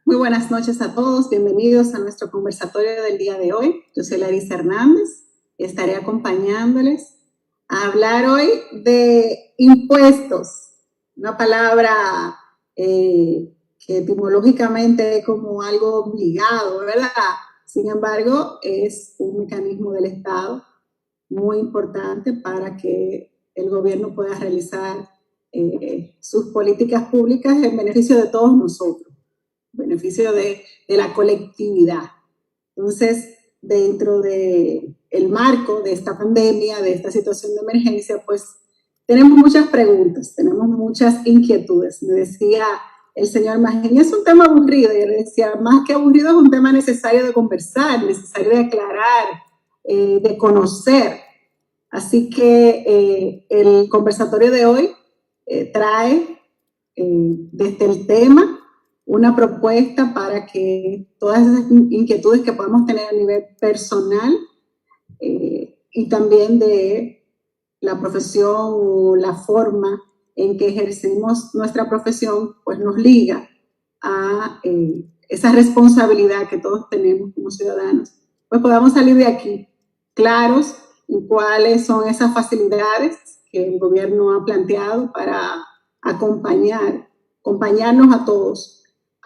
Muy buenas noches a todos, bienvenidos a nuestro conversatorio del día de hoy. Yo soy Larisa Hernández y estaré acompañándoles a hablar hoy de impuestos, una palabra que etimológicamente es como algo obligado, ¿verdad? Sin embargo, es un mecanismo del Estado muy importante para que el gobierno pueda realizar sus políticas públicas en beneficio de todos nosotros, beneficio de la colectividad. Entonces, dentro del marco de esta pandemia, de esta situación de emergencia, pues tenemos muchas preguntas, tenemos muchas inquietudes. Me decía el señor Magín, es un tema aburrido, y yo le decía, más que aburrido, es un tema necesario de conversar, necesario de aclarar, de conocer. Así que el conversatorio de hoy trae desde el tema una propuesta para que todas esas inquietudes que podemos tener a nivel personal y también de la profesión o la forma en que ejercemos nuestra profesión, pues nos liga a esa responsabilidad que todos tenemos como ciudadanos, pues podamos salir de aquí claros en cuáles son esas facilidades que el gobierno ha planteado para acompañarnos a todos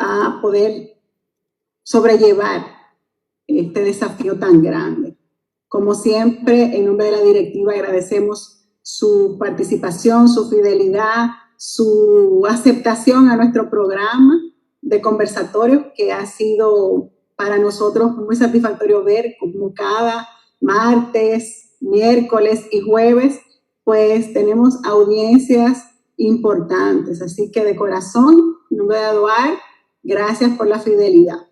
a poder sobrellevar este desafío tan grande. Como siempre, en nombre de la directiva agradecemos su participación, su fidelidad, su aceptación a nuestro programa de conversatorios, que ha sido para nosotros muy satisfactorio ver como cada martes, miércoles y jueves, pues tenemos audiencias importantes. Así que de corazón, en nombre de ADOAR, gracias por la fidelidad.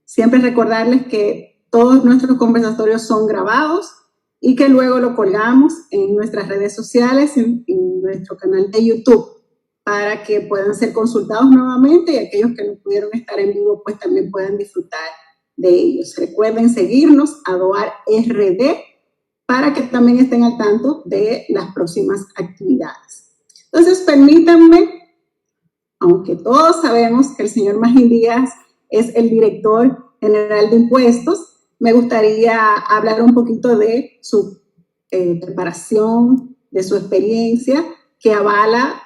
Siempre recordarles que todos nuestros conversatorios son grabados y que luego lo colgamos en nuestras redes sociales, en nuestro canal de YouTube, para que puedan ser consultados nuevamente y aquellos que no pudieron estar en vivo, pues también puedan disfrutar de ellos. Recuerden seguirnos, ADOAR RD, para que también estén al tanto de las próximas actividades. Entonces, permítanme, aunque todos sabemos que el señor Magín Díaz es el director general de impuestos, me gustaría hablar un poquito de su preparación, de su experiencia, que avala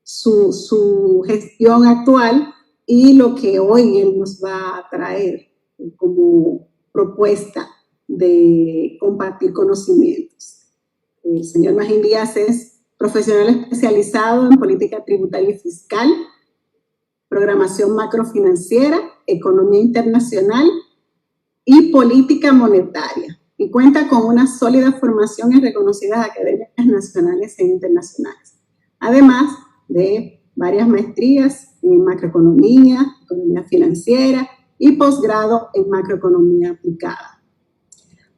su gestión actual y lo que hoy él nos va a traer como propuesta de compartir conocimientos. El señor Magín Díaz es profesional especializado en política tributaria y fiscal, programación macrofinanciera, economía internacional y política monetaria, y cuenta con una sólida formación en reconocidas academias nacionales e internacionales, además de varias maestrías en macroeconomía, economía financiera y posgrado en macroeconomía aplicada.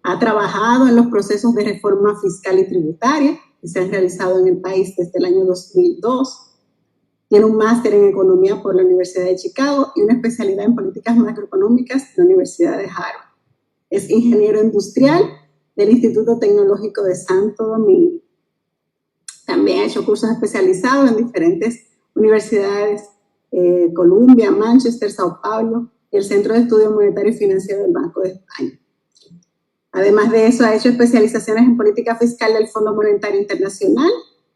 Ha trabajado en los procesos de reforma fiscal y tributaria que se han realizado en el país desde el año 2002. Tiene un máster en economía por la Universidad de Chicago y una especialidad en políticas macroeconómicas de la Universidad de Harvard. Es ingeniero industrial del Instituto Tecnológico de Santo Domingo. También ha hecho cursos especializados en diferentes universidades, Columbia, Manchester, Sao Paulo y el Centro de Estudios Monetario y Financiero del Banco de España. Además de eso, ha hecho especializaciones en política fiscal del Fondo Monetario Internacional,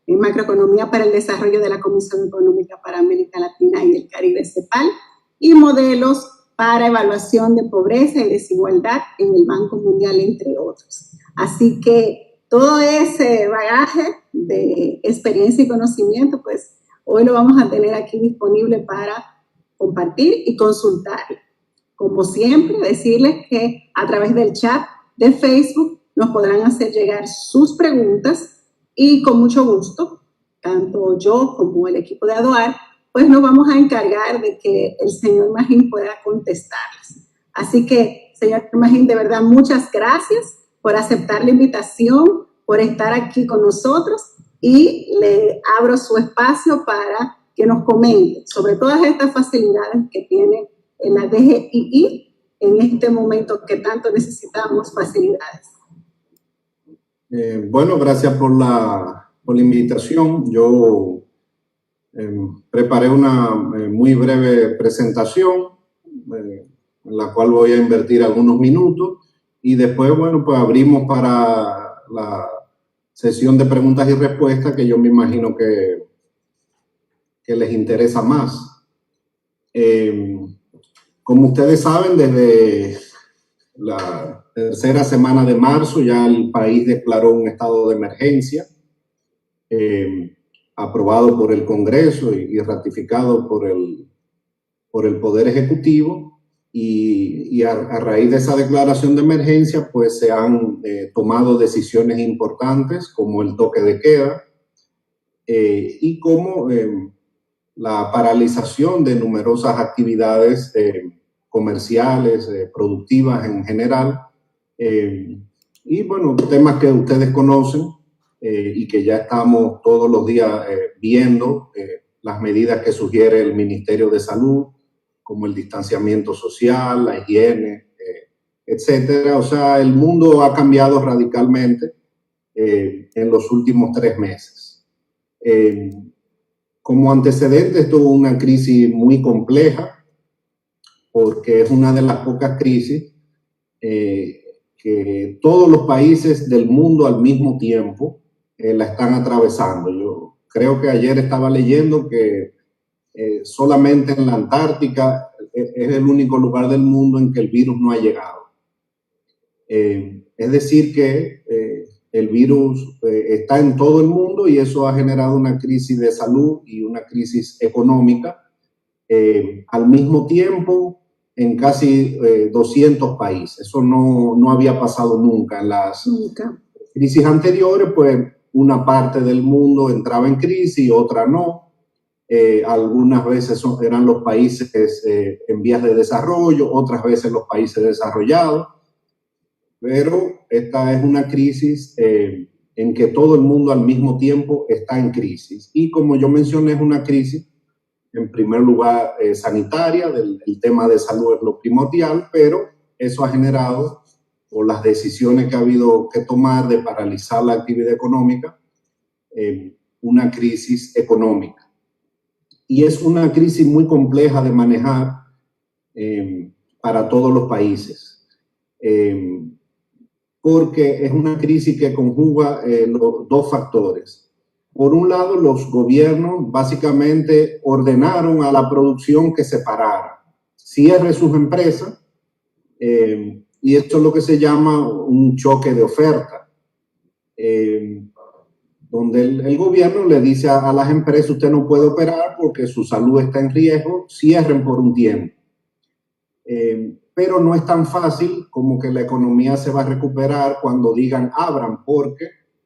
en macroeconomía para el desarrollo de la Comisión Económica para América Latina y el Caribe, CEPAL, y modelos para evaluación de pobreza y desigualdad en el Banco Mundial, entre otros. Así que todo ese bagaje de experiencia y conocimiento, pues hoy lo vamos a tener aquí disponible para compartir y consultar. Como siempre, decirles que a través del chat de Facebook nos podrán hacer llegar sus preguntas y con mucho gusto, tanto yo como el equipo de ADOAR, pues nos vamos a encargar de que el señor Magín pueda contestarles. Así que, señor Magín, de verdad, muchas gracias por aceptar la invitación, por estar aquí con nosotros, y le abro su espacio para que nos comente sobre todas estas facilidades que tiene en la DGII en este momento que tanto necesitamos facilidades. Bueno, gracias por la invitación. Yo Preparé una muy breve presentación en la cual voy a invertir algunos minutos y después, bueno, pues abrimos para la sesión de preguntas y respuestas que yo me imagino que les interesa más. Como ustedes saben, desde la tercera semana de marzo ya el país declaró un estado de emergencia, aprobado por el Congreso y ratificado por el Poder Ejecutivo, y a raíz de esa declaración de emergencia pues se han tomado decisiones importantes como el toque de queda y como la paralización de numerosas actividades comerciales, productivas en general, y bueno, temas que ustedes conocen y que ya estamos todos los días viendo, las medidas que sugiere el Ministerio de Salud, como el distanciamiento social, la higiene, etcétera. O sea, el mundo ha cambiado radicalmente en los últimos 3 meses. Como antecedente, esto es una crisis muy compleja, porque es una de las pocas crisis que todos los países del mundo al mismo tiempo la están atravesando. Yo creo que ayer estaba leyendo que solamente en la Antártica es el único lugar del mundo en que el virus no ha llegado. Es decir que el virus está en todo el mundo y eso ha generado una crisis de salud y una crisis económica al mismo tiempo en casi 200 países. Eso no había pasado nunca. En las crisis anteriores, pues una parte del mundo entraba en crisis y otra no. Algunas veces eran los países en vías de desarrollo, otras veces los países desarrollados, pero esta es una crisis en que todo el mundo al mismo tiempo está en crisis. Y como yo mencioné, es una crisis, en primer lugar, sanitaria, el tema de salud es lo primordial, pero eso ha generado, por las decisiones que ha habido que tomar de paralizar la actividad económica, una crisis económica. Y es una crisis muy compleja de manejar para todos los países, porque es una crisis que conjuga los dos factores. Por un lado, los gobiernos básicamente ordenaron a la producción que se parara, cierre sus empresas, y esto es lo que se llama un choque de oferta, donde el gobierno le dice a las empresas: usted no puede operar porque su salud está en riesgo, cierren por un tiempo. Pero no es tan fácil como que la economía se va a recuperar cuando digan abran, porque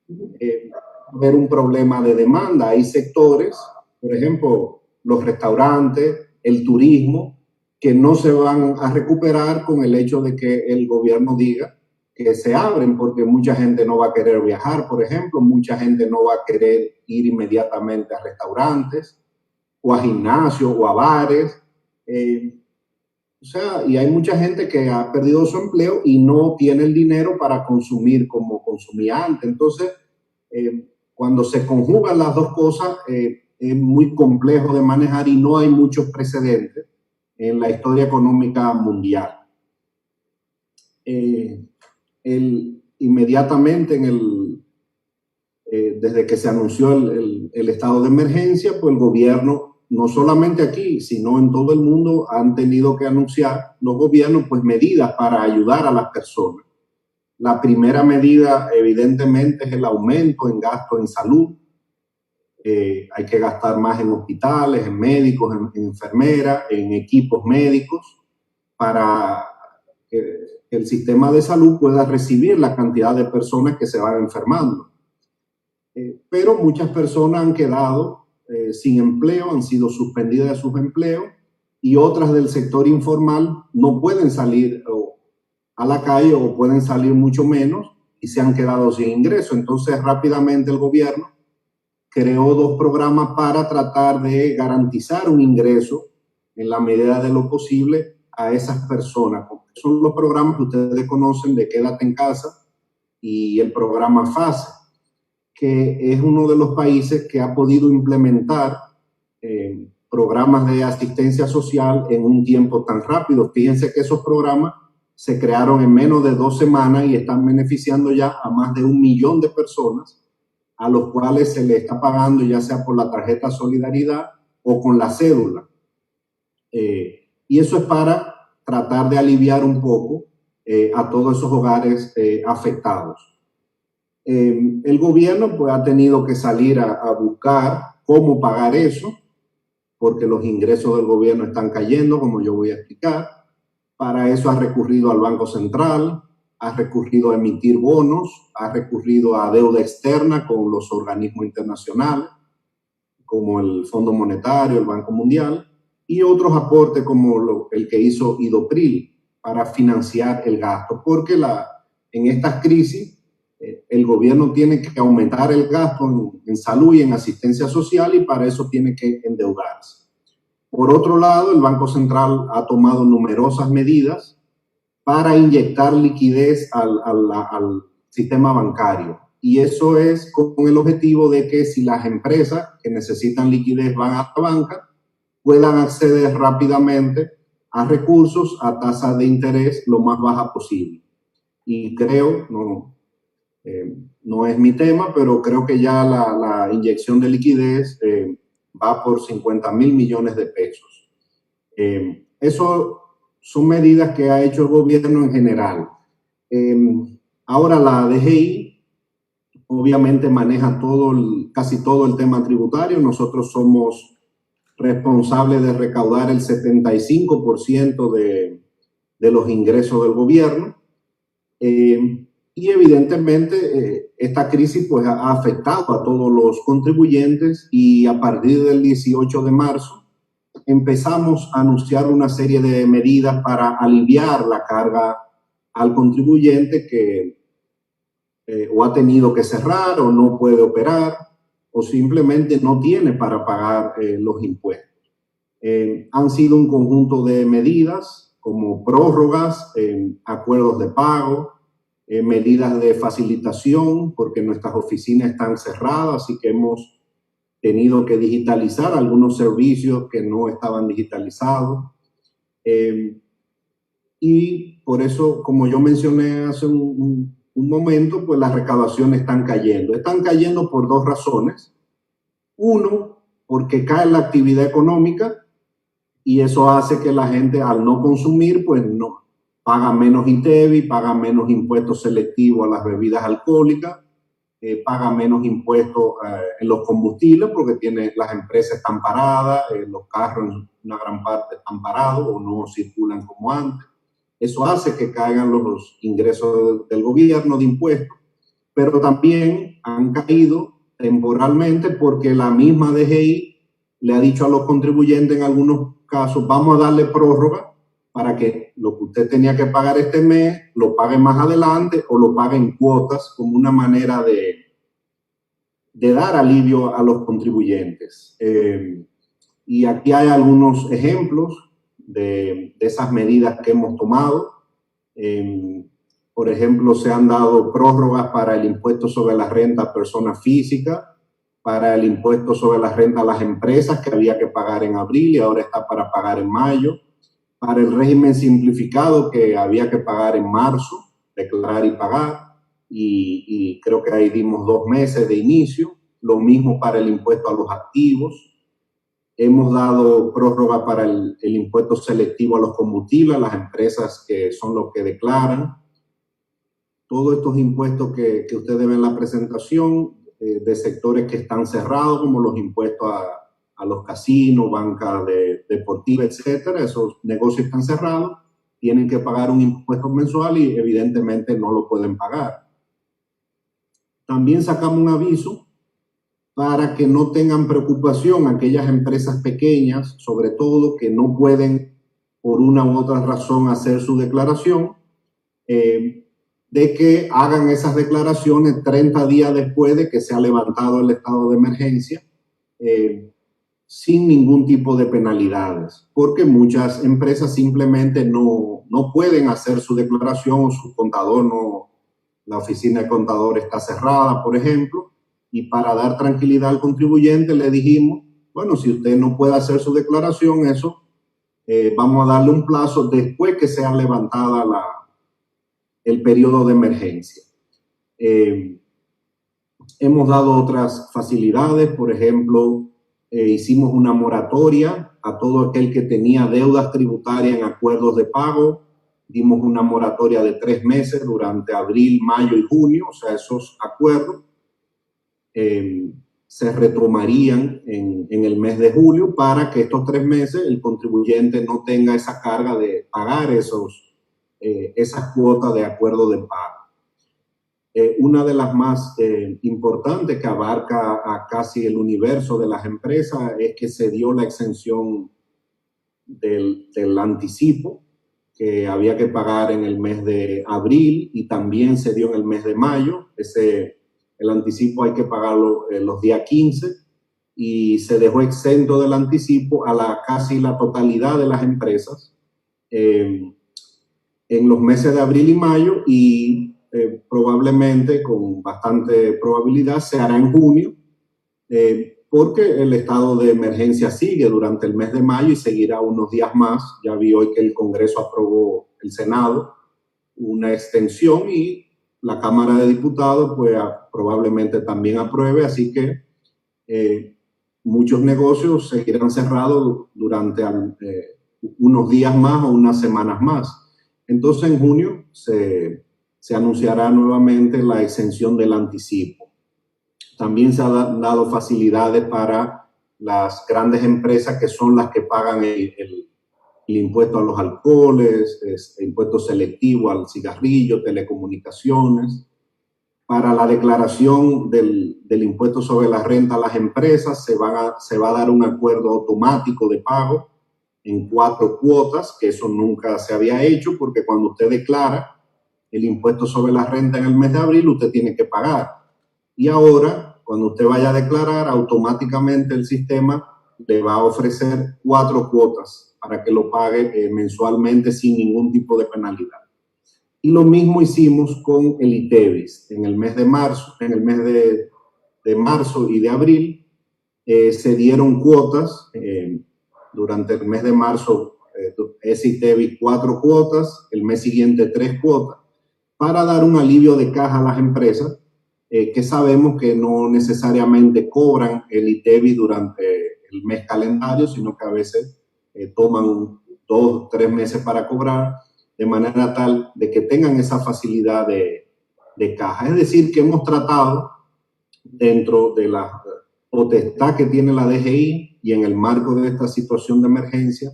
va a haber un problema de demanda. Hay sectores, por ejemplo, los restaurantes, el turismo, que no se van a recuperar con el hecho de que el gobierno diga que se abren, porque mucha gente no va a querer viajar, por ejemplo, mucha gente no va a querer ir inmediatamente a restaurantes o a gimnasios o a bares. O sea, y hay mucha gente que ha perdido su empleo y no tiene el dinero para consumir como consumía antes. Entonces, cuando se conjugan las dos cosas, es muy complejo de manejar y no hay muchos precedentes en la historia económica mundial. Inmediatamente desde que se anunció el estado de emergencia, pues el gobierno, no solamente aquí, sino en todo el mundo, han tenido que anunciar los gobiernos pues medidas para ayudar a las personas. La primera medida, evidentemente, es el aumento en gasto en salud. Hay que gastar más en hospitales, en médicos, en enfermeras, en equipos médicos, para que el sistema de salud pueda recibir la cantidad de personas que se van enfermando. Pero muchas personas han quedado sin empleo, han sido suspendidas de sus empleos, y otras del sector informal no pueden salir a la calle o pueden salir mucho menos y se han quedado sin ingreso. Entonces rápidamente el gobierno creó 2 programas para tratar de garantizar un ingreso en la medida de lo posible a esas personas. Son los programas que ustedes conocen de Quédate en Casa y el programa FASE, que es uno de los países que ha podido implementar programas de asistencia social en un tiempo tan rápido. Fíjense que esos programas se crearon en menos de 2 semanas y están beneficiando ya a más de 1 millón de personas, a los cuales se le está pagando ya sea por la tarjeta Solidaridad o con la cédula. Y eso es para tratar de aliviar un poco a todos esos hogares afectados. El gobierno pues ha tenido que salir a buscar cómo pagar eso, porque los ingresos del gobierno están cayendo, como yo voy a explicar. Para eso ha recurrido al Banco Central, ha recurrido a emitir bonos, ha recurrido a deuda externa con los organismos internacionales, como el Fondo Monetario, el Banco Mundial, y otros aportes como el que hizo IDOPRIL para financiar el gasto, porque en estas crisis el gobierno tiene que aumentar el gasto en salud y en asistencia social, y para eso tiene que endeudarse. Por otro lado, el Banco Central ha tomado numerosas medidas para inyectar liquidez al sistema bancario. Y eso es con el objetivo de que si las empresas que necesitan liquidez van a la banca, puedan acceder rápidamente a recursos a tasa de interés lo más baja posible. Y creo, no es mi tema, pero creo que ya la inyección de liquidez va por 50,000 millones de pesos. Eso son medidas que ha hecho el gobierno en general. Ahora la DGI obviamente maneja casi todo el tema tributario. Nosotros somos responsables de recaudar el 75% de los ingresos del gobierno. Y evidentemente esta crisis pues ha afectado a todos los contribuyentes, y a partir del 18 de marzo empezamos a anunciar una serie de medidas para aliviar la carga al contribuyente que o ha tenido que cerrar o no puede operar o simplemente no tiene para pagar los impuestos. Han sido un conjunto de medidas como prórrogas, acuerdos de pago, medidas de facilitación, porque nuestras oficinas están cerradas, así que hemos tenido que digitalizar algunos servicios que no estaban digitalizados. Y por eso, como yo mencioné hace un momento, pues las recaudaciones están cayendo. Están cayendo por 2 razones. Uno, porque cae la actividad económica, y eso hace que la gente, al no consumir, pues no paga menos ITEVI, paga menos impuestos selectivos a las bebidas alcohólicas, paga menos impuestos en los combustibles, porque las empresas están paradas, los carros en una gran parte están parados o no circulan como antes. Eso hace que caigan los ingresos del gobierno de impuestos, pero también han caído temporalmente porque la misma DGI le ha dicho a los contribuyentes en algunos casos: vamos a darle prórroga para que lo que usted tenía que pagar este mes lo pague más adelante o lo pague en cuotas, como una manera de dar alivio a los contribuyentes. Y aquí hay algunos ejemplos de esas medidas que hemos tomado. Por ejemplo, se han dado prórrogas para el impuesto sobre la renta a personas físicas, para el impuesto sobre la renta a las empresas, que había que pagar en abril y ahora está para pagar en mayo, para el régimen simplificado, que había que pagar en marzo, declarar y pagar, y creo que ahí dimos 2 meses de inicio. Lo mismo para el impuesto a los activos. Hemos dado prórroga para el impuesto selectivo a los combustibles, a las empresas que son los que declaran. Todos estos impuestos que ustedes ven en la presentación, de sectores que están cerrados, como los impuestos a los casinos, banca deportiva, etcétera. Esos negocios están cerrados, tienen que pagar un impuesto mensual y evidentemente no lo pueden pagar. También sacamos un aviso para que no tengan preocupación aquellas empresas pequeñas, sobre todo, que no pueden por una u otra razón hacer su declaración, de que hagan esas declaraciones 30 días después de que se ha levantado el estado de emergencia, sin ningún tipo de penalidades, porque muchas empresas simplemente no pueden hacer su declaración, o su contador la oficina de contador está cerrada, por ejemplo, y para dar tranquilidad al contribuyente le dijimos bueno, si usted no puede hacer su declaración, eso vamos a darle un plazo después que sea levantada el periodo de emergencia. Hemos dado otras facilidades, por ejemplo, hicimos una moratoria a todo aquel que tenía deudas tributarias en acuerdos de pago. Dimos una moratoria de 3 meses durante abril, mayo y junio, o sea, esos acuerdos se retomarían en el mes de julio para que estos 3 meses el contribuyente no tenga esa carga de pagar esas cuotas de acuerdo de pago. Una de las más importantes que abarca a casi el universo de las empresas es que se dio la exención del anticipo que había que pagar en el mes de abril y también se dio en el mes de mayo. El anticipo hay que pagarlo los días 15 y se dejó exento del anticipo a casi la totalidad de las empresas en los meses de abril y mayo y probablemente, con bastante probabilidad, se hará en junio, porque el estado de emergencia sigue durante el mes de mayo y seguirá unos días más. Ya vi hoy que el Congreso aprobó, el Senado, una extensión y la Cámara de Diputados pues probablemente también apruebe, así que muchos negocios seguirán cerrados durante unos días más o unas semanas más. Entonces en junio se anunciará nuevamente la exención del anticipo. También se han dado facilidades para las grandes empresas que son las que pagan el impuesto a los alcoholes, el impuesto selectivo al cigarrillo, telecomunicaciones. Para la declaración del impuesto sobre la renta a las empresas se va a dar un acuerdo automático de pago en 4 cuotas, que eso nunca se había hecho, porque cuando usted declara el impuesto sobre la renta en el mes de abril, usted tiene que pagar. Y ahora, cuando usted vaya a declarar, automáticamente el sistema le va a ofrecer 4 cuotas para que lo pague mensualmente sin ningún tipo de penalidad. Y lo mismo hicimos con el ITEVIS. En el mes de marzo, de marzo y de abril, se dieron cuotas. Durante el mes de marzo, ese ITEVIS 4 cuotas, el mes siguiente 3 cuotas, para dar un alivio de caja a las empresas que sabemos que no necesariamente cobran el ITEVIS durante el mes calendario, sino que a veces toman 2 o 3 meses para cobrar, de manera tal de que tengan esa facilidad de caja. Es decir, que hemos tratado, dentro de la potestad que tiene la DGI y en el marco de esta situación de emergencia,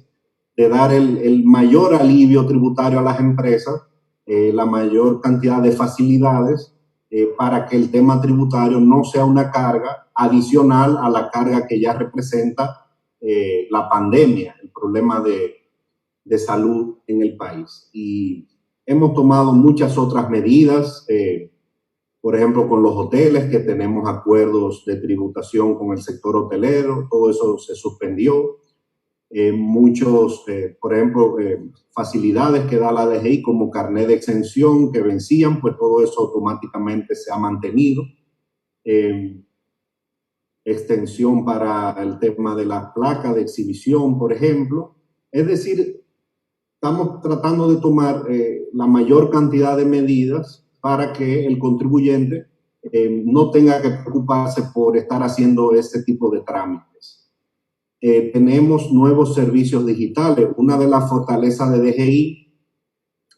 de dar el mayor alivio tributario a las empresas, la mayor cantidad de facilidades para que el tema tributario no sea una carga adicional a la carga que ya representa la pandemia, el problema de salud en el país. Y hemos tomado muchas otras medidas, por ejemplo, con los hoteles, que tenemos acuerdos de tributación con el sector hotelero, todo eso se suspendió. Por ejemplo, facilidades que da la DGI como carnet de exención que vencían, pues todo eso automáticamente se ha mantenido. Extensión para el tema de las placas de exhibición, por ejemplo. Es decir, estamos tratando de tomar la mayor cantidad de medidas para que el contribuyente no tenga que preocuparse por estar haciendo este tipo de trámites. Tenemos nuevos servicios digitales. Una de las fortalezas de DGI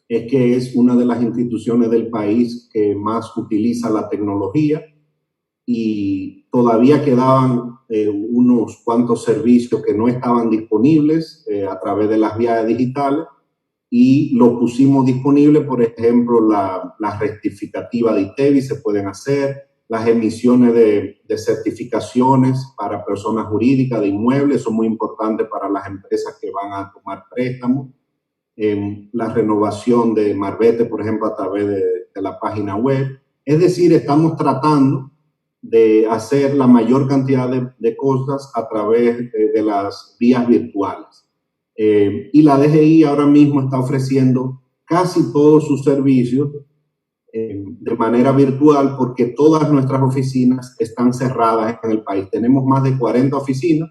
es que es una de las instituciones del país que más utiliza la tecnología y todavía quedaban unos cuantos servicios que no estaban disponibles a través de las vías digitales y lo pusimos disponible. Por ejemplo, la rectificativa de ITEVIS se pueden hacer, las emisiones de certificaciones para personas jurídicas de inmuebles, son muy importantes para las empresas que van a tomar préstamos. La renovación de marbete, por ejemplo, a través de la página web. Es decir, estamos tratando de hacer la mayor cantidad de cosas a través de las vías virtuales. Y la DGI ahora mismo está ofreciendo casi todos sus servicios de manera virtual, porque todas nuestras oficinas están cerradas en el país. Tenemos más de 40 oficinas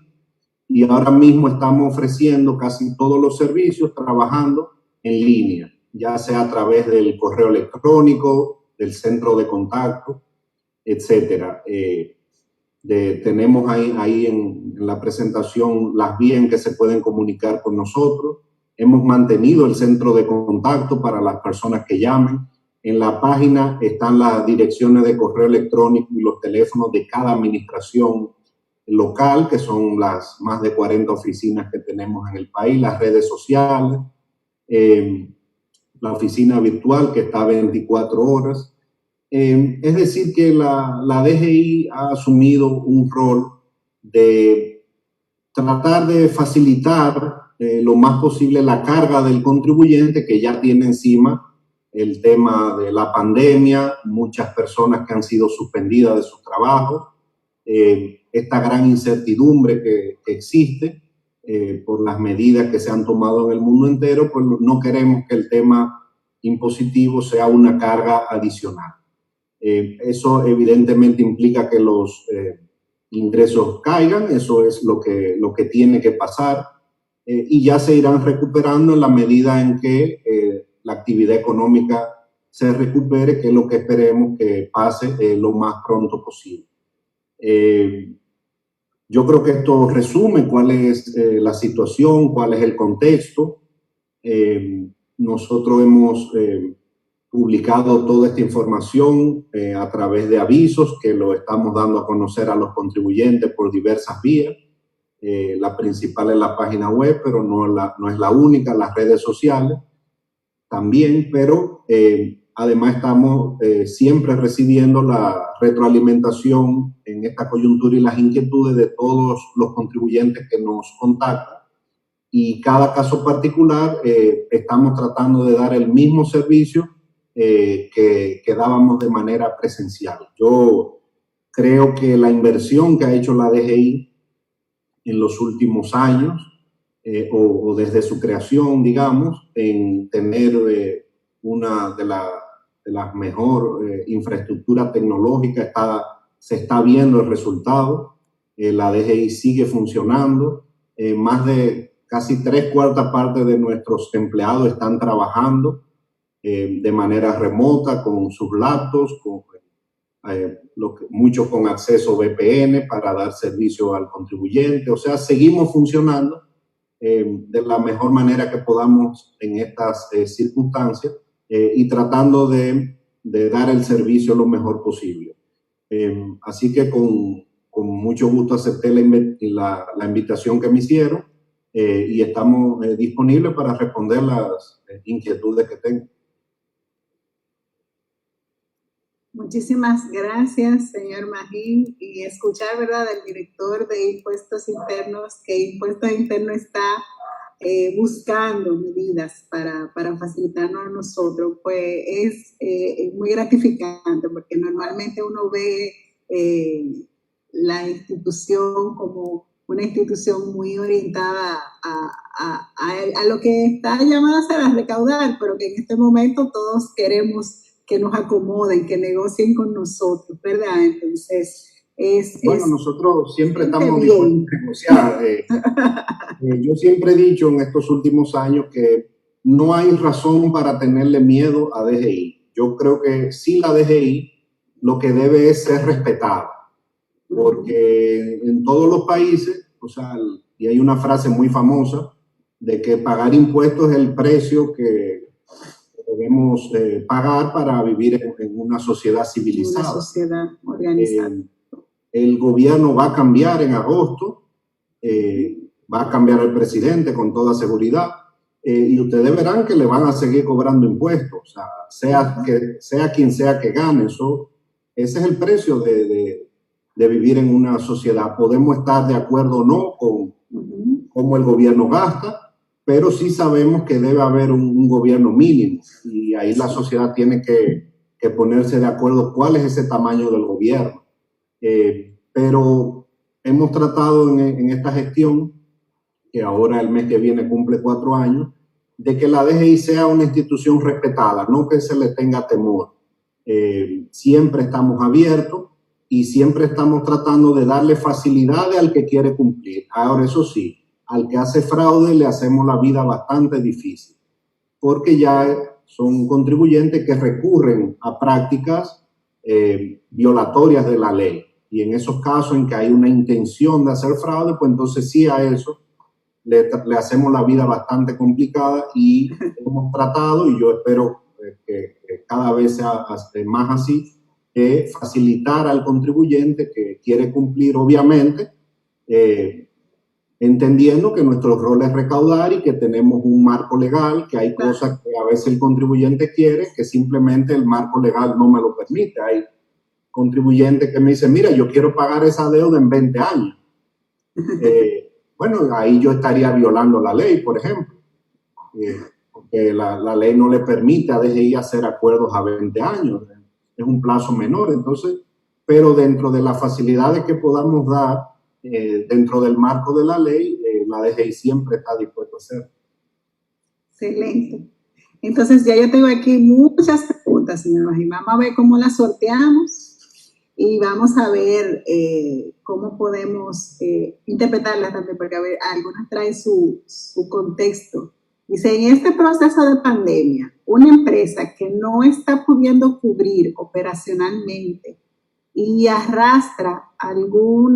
y ahora mismo estamos ofreciendo casi todos los servicios trabajando en línea, ya sea a través del correo electrónico, del centro de contacto, etcétera. Tenemos ahí en la presentación las vías en que se pueden comunicar con nosotros. Hemos mantenido el centro de contacto para las personas que llamen. En la página están las direcciones de correo electrónico y los teléfonos de cada administración local, que son las más de 40 oficinas que tenemos en el país, las redes sociales, la oficina virtual que está 24 horas. Es decir, que la DGI ha asumido un rol de tratar de facilitar lo más posible la carga del contribuyente que ya tiene encima el tema de la pandemia, muchas personas que han sido suspendidas de sus trabajos, esta gran incertidumbre que existe por las medidas que se han tomado en el mundo entero, pues no queremos que el tema impositivo sea una carga adicional. Eso evidentemente implica que los ingresos caigan, eso es lo que tiene que pasar, y ya se irán recuperando en la medida en que la actividad económica se recupere, que es lo que esperemos que pase lo más pronto posible. Yo creo que esto resume cuál es la situación, cuál es el contexto. Nosotros hemos publicado toda esta información a través de avisos que lo estamos dando a conocer a los contribuyentes por diversas vías. La principal es la página web, pero no es la única, las redes sociales también, pero además estamos siempre recibiendo la retroalimentación en esta coyuntura y las inquietudes de todos los contribuyentes que nos contactan, y cada caso particular estamos tratando de dar el mismo servicio que dábamos de manera presencial. Yo creo que la inversión que ha hecho la DGI en los últimos años, o desde su creación, digamos, en tener una de las mejor infraestructura tecnológica, se está viendo el resultado. La DGI sigue funcionando. Más de casi 3/4 partes de nuestros empleados están trabajando de manera remota con sus laptops, muchos con acceso VPN para dar servicio al contribuyente. O sea, seguimos funcionando de la mejor manera que podamos en estas circunstancias y tratando de dar el servicio lo mejor posible. Así que con mucho gusto acepté la invitación que me hicieron y estamos disponibles para responder las inquietudes que tengan. Muchísimas gracias, señor Magín, y escuchar, ¿verdad?, del director de Impuestos Internos, que Impuestos Internos está buscando medidas para facilitarnos a nosotros, pues es muy gratificante, porque normalmente uno ve la institución como una institución muy orientada a lo que está llamada a ser a recaudar, pero que en este momento todos queremos que nos acomoden, que negocien con nosotros, ¿verdad? Entonces, nosotros siempre estamos dispuestos a negociar. Yo siempre he dicho en estos últimos años que no hay razón para tenerle miedo a DGI. Yo creo que sí, la DGI lo que debe es ser respetada, porque en todos los países, o sea, y hay una frase muy famosa de que pagar impuestos es el precio que debemos pagar para vivir en una sociedad civilizada. Una sociedad organizada. El gobierno va a cambiar en agosto, va a cambiar el presidente con toda seguridad, y ustedes verán que le van a seguir cobrando impuestos, o sea quien sea que gane. Ese es el precio de vivir en una sociedad. Podemos estar de acuerdo o no con cómo el gobierno gasta, pero sí sabemos que debe haber un gobierno mínimo, y ahí la sociedad tiene que ponerse de acuerdo cuál es ese tamaño del gobierno. Pero hemos tratado en esta gestión, que ahora el mes que viene cumple 4 años, de que la DGI sea una institución respetada, no que se le tenga temor. Siempre estamos abiertos y siempre estamos tratando de darle facilidades al que quiere cumplir. Ahora, eso sí, al que hace fraude le hacemos la vida bastante difícil, porque ya son contribuyentes que recurren a prácticas violatorias de la ley. Y en esos casos en que hay una intención de hacer fraude, pues entonces sí a eso le hacemos la vida bastante complicada y hemos tratado, y yo espero que cada vez sea más así, facilitar al contribuyente que quiere cumplir, obviamente, entendiendo que nuestro rol es recaudar y que tenemos un marco legal, que hay cosas que a veces el contribuyente quiere, que simplemente el marco legal no me lo permite. Hay contribuyentes que me dicen, mira, yo quiero pagar esa deuda en 20 años. Bueno, ahí yo estaría violando la ley, por ejemplo, porque la ley no le permite a DGI hacer acuerdos a 20 años, es un plazo menor. Entonces, pero dentro de las facilidades que podamos dar, dentro del marco de la ley, la DGI siempre está dispuesta a hacer. Excelente. Entonces ya yo tengo aquí muchas preguntas, señor Magín. Vamos a ver cómo las sorteamos y vamos a ver cómo podemos interpretarlas también, porque a ver, algunas traen su contexto. Dice, en este proceso de pandemia, una empresa que no está pudiendo cubrir operacionalmente y arrastra algo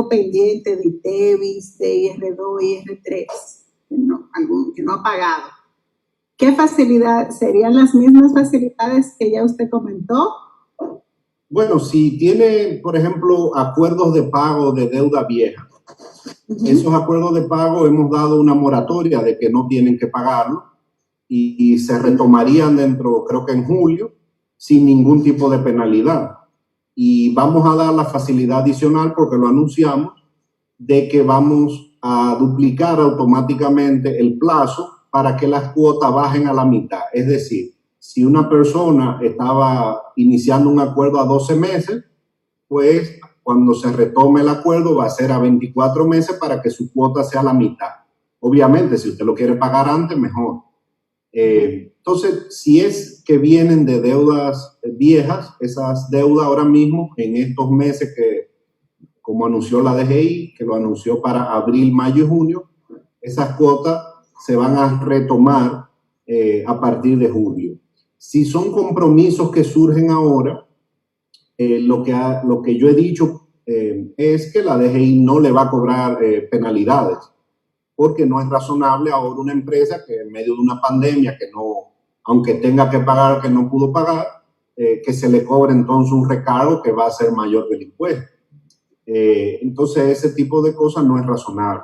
pendiente de ITEVIS, de IR2, IR3, que no ha pagado. ¿Qué facilidad? ¿Serían las mismas facilidades que ya usted comentó? Bueno, si tiene, por ejemplo, acuerdos de pago de deuda vieja, esos acuerdos de pago hemos dado una moratoria de que no tienen que pagarlo y se retomarían dentro, creo que en julio, sin ningún tipo de penalidad. Y vamos a dar la facilidad adicional, porque lo anunciamos, de que vamos a duplicar automáticamente el plazo para que las cuotas bajen a la mitad. Es decir, si una persona estaba iniciando un acuerdo a 12 meses, pues cuando se retome el acuerdo va a ser a 24 meses para que su cuota sea la mitad. Obviamente, si usted lo quiere pagar antes, mejor. Entonces, si es que vienen de deudas viejas, esas deudas ahora mismo, en estos meses que, como anunció la DGI, que lo anunció para abril, mayo y junio, esas cuotas se van a retomar a partir de julio. Si son compromisos que surgen ahora, lo que yo he dicho es que la DGI no le va a cobrar penalidades, porque no es razonable ahora una empresa que en medio de una pandemia, que no, aunque tenga que pagar, que no pudo pagar, que se le cobre entonces un recargo que va a ser mayor que el impuesto. Entonces ese tipo de cosas no es razonable.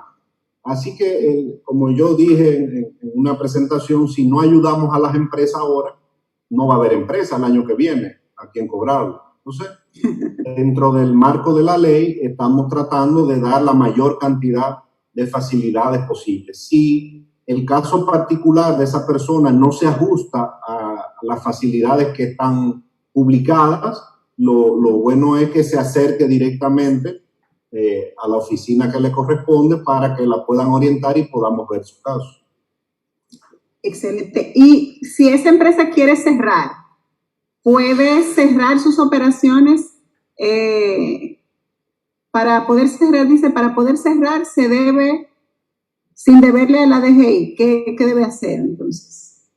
Así que, como yo dije en una presentación, si no ayudamos a las empresas ahora, no va a haber empresa el año que viene a quien cobrarlo. Entonces, dentro del marco de la ley, estamos tratando de dar la mayor cantidad de facilidades posibles. Si el caso particular de esa persona no se ajusta a las facilidades que están publicadas, lo bueno es que se acerque directamente a la oficina que le corresponde para que la puedan orientar y podamos ver su caso. Excelente. Y si esa empresa quiere cerrar, ¿puede cerrar sus operaciones? Para poder cerrar, dice, para poder cerrar se debe, sin deberle a la DGI. ¿Qué debe hacer entonces?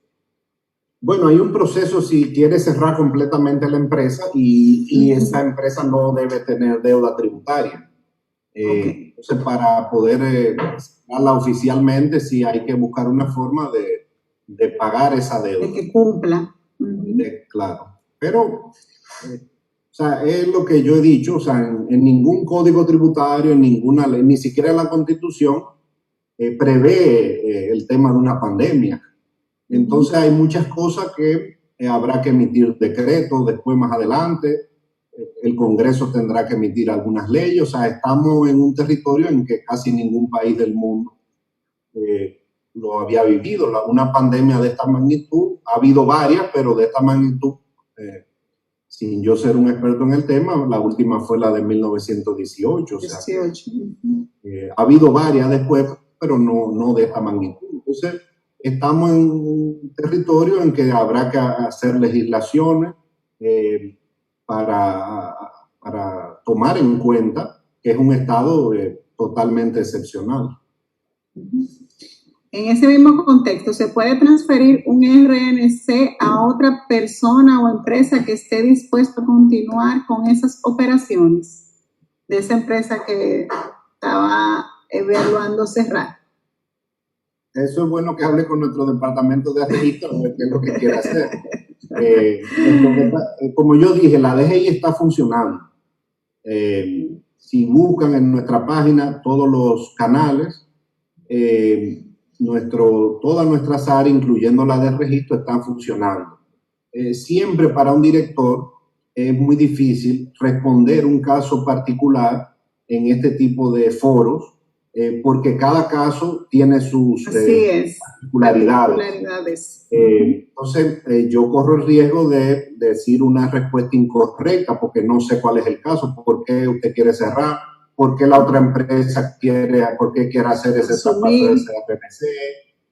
Bueno, hay un proceso si quiere cerrar completamente la empresa y esa empresa no debe tener deuda tributaria. Okay. Entonces, para poder cerrarla oficialmente, sí hay que buscar una forma de pagar esa deuda. De que cumpla. Claro. Pero, o sea, es lo que yo he dicho, o sea, en ningún código tributario, en ninguna ley, ni siquiera en la Constitución, prevé el tema de una pandemia. Entonces, hay muchas cosas que habrá que emitir decretos después, más adelante. El Congreso tendrá que emitir algunas leyes. O sea, estamos en un territorio en que casi ningún país del mundo lo había vivido. Una pandemia de esta magnitud, ha habido varias, pero de esta magnitud, sin yo ser un experto en el tema, la última fue la de 1918. O sea, ha habido varias después, pero no de esta magnitud. Entonces, estamos en un territorio en que habrá que hacer legislaciones para para tomar en cuenta que es un estado totalmente excepcional. En ese mismo contexto, ¿se puede transferir un RNC a otra persona o empresa que esté dispuesta a continuar con esas operaciones de esa empresa que estaba evaluando cerrar? Eso es bueno que hable con nuestro departamento de registro, a ver qué es lo que quiere hacer. Como yo dije, la DGI está funcionando. Si buscan en nuestra página todos los canales, todas nuestras áreas, incluyendo la de registro, están funcionando. Siempre para un director es muy difícil responder un caso particular en este tipo de foros, porque cada caso tiene sus particularidades. Entonces, yo corro el riesgo de decir una respuesta incorrecta porque no sé cuál es el caso, por qué usted quiere cerrar, por qué la otra empresa por qué quiere hacer ese traspaso de ese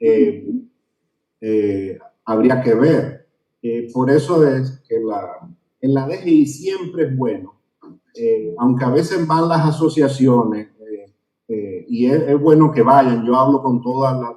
RNC. Habría que ver. Por eso es que en la DGI siempre es bueno, aunque a veces van las asociaciones, y es bueno que vayan. Yo hablo con todas las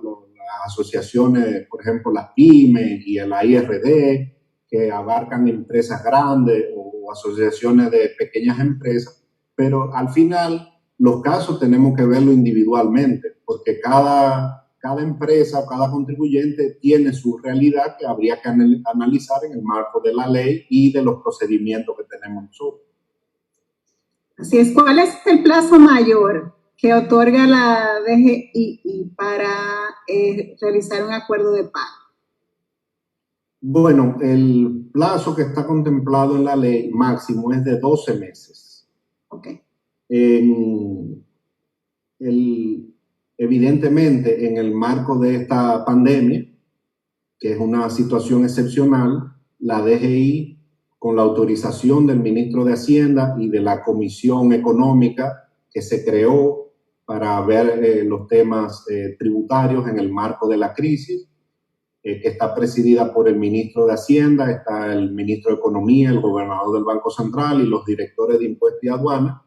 asociaciones, por ejemplo, las pymes y la IRD, que abarcan empresas grandes o asociaciones de pequeñas empresas, pero al final los casos tenemos que verlo individualmente, porque cada empresa o cada contribuyente tiene su realidad que habría que analizar en el marco de la ley y de los procedimientos que tenemos nosotros. Así es. ¿Cuál es el plazo mayor que otorga la DGI para realizar un acuerdo de pago? Bueno, el plazo que está contemplado en la ley máximo es de 12 meses. Okay. Evidentemente, en el marco de esta pandemia, que es una situación excepcional, la DGI, con la autorización del ministro de Hacienda y de la Comisión Económica que se creó para ver los temas tributarios en el marco de la crisis, que está presidida por el ministro de Hacienda, está el ministro de Economía, el gobernador del Banco Central y los directores de Impuestos y Aduanas.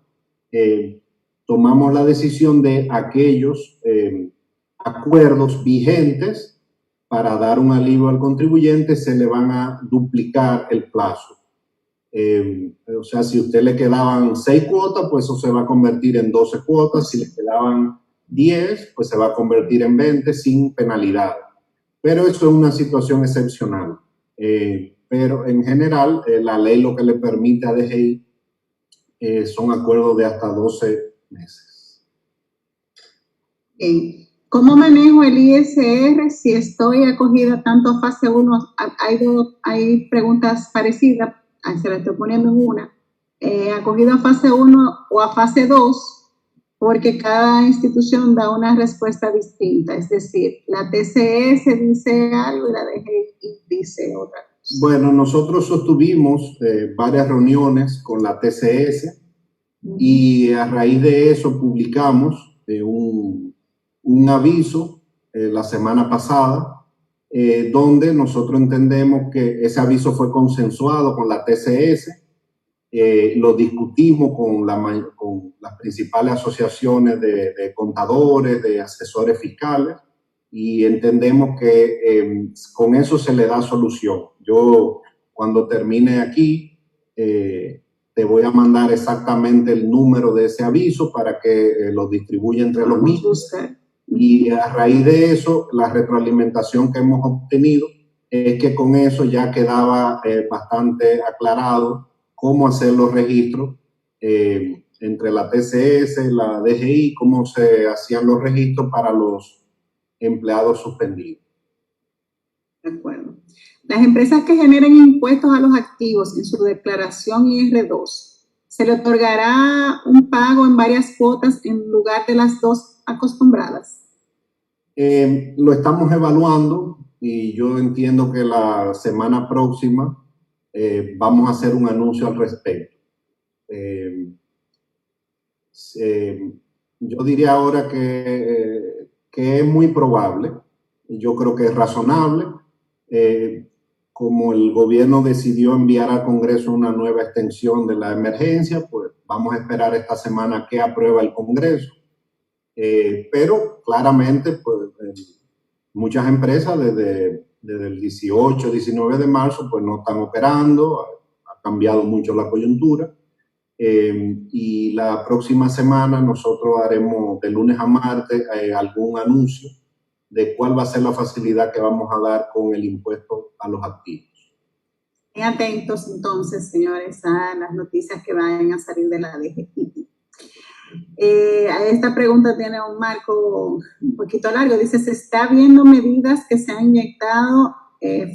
Tomamos la decisión de aquellos acuerdos vigentes para dar un alivio al contribuyente, se le van a duplicar el plazo. O sea, si a usted le quedaban 6 cuotas, pues eso se va a convertir en 12 cuotas. Si le quedaban 10, pues se va a convertir en 20 sin penalidad. Pero eso es una situación excepcional. Pero en general, la ley lo que le permite a DGI son acuerdos de hasta 12 meses. Bien. ¿Cómo manejo el ISR si estoy acogida tanto a fase 1? Hay preguntas parecidas, se las estoy poniendo en una. Acogido a fase 1 o a fase 2, porque cada institución da una respuesta distinta. Es decir, la TCS dice algo y la DGI dice otra cosa. Bueno, nosotros sostuvimos varias reuniones con la TCS y a raíz de eso publicamos un aviso la semana pasada, donde nosotros entendemos que ese aviso fue consensuado con la TCS, lo discutimos con las principales asociaciones de contadores, de asesores fiscales, y entendemos que con eso se le da solución. Yo, cuando termine aquí, te voy a mandar exactamente el número de ese aviso para que lo distribuya entre los mismos. Y a raíz de eso, la retroalimentación que hemos obtenido es que con eso ya quedaba bastante aclarado cómo hacer los registros entre la TCS, la DGI, cómo se hacían los registros para los empleados suspendidos. De acuerdo. Las empresas que generen impuestos a los activos en su declaración IR2, ¿se le otorgará un pago en varias cuotas en lugar de las 2 acostumbradas? Lo estamos evaluando y yo entiendo que la semana próxima vamos a hacer un anuncio al respecto. Yo diría ahora que es muy probable, yo creo que es razonable, como el gobierno decidió enviar al Congreso una nueva extensión de la emergencia, pues vamos a esperar esta semana que aprueba el Congreso. Pero claramente, pues, muchas empresas desde el 18, 19 de marzo, pues no están operando, ha cambiado mucho la coyuntura. Y la próxima semana nosotros haremos de lunes a martes algún anuncio de cuál va a ser la facilidad que vamos a dar con el impuesto a los activos. Estén atentos entonces, señores, a las noticias que vayan a salir de la DGI. Esta pregunta tiene un marco un poquito largo. Dice, ¿se está viendo medidas que se han inyectado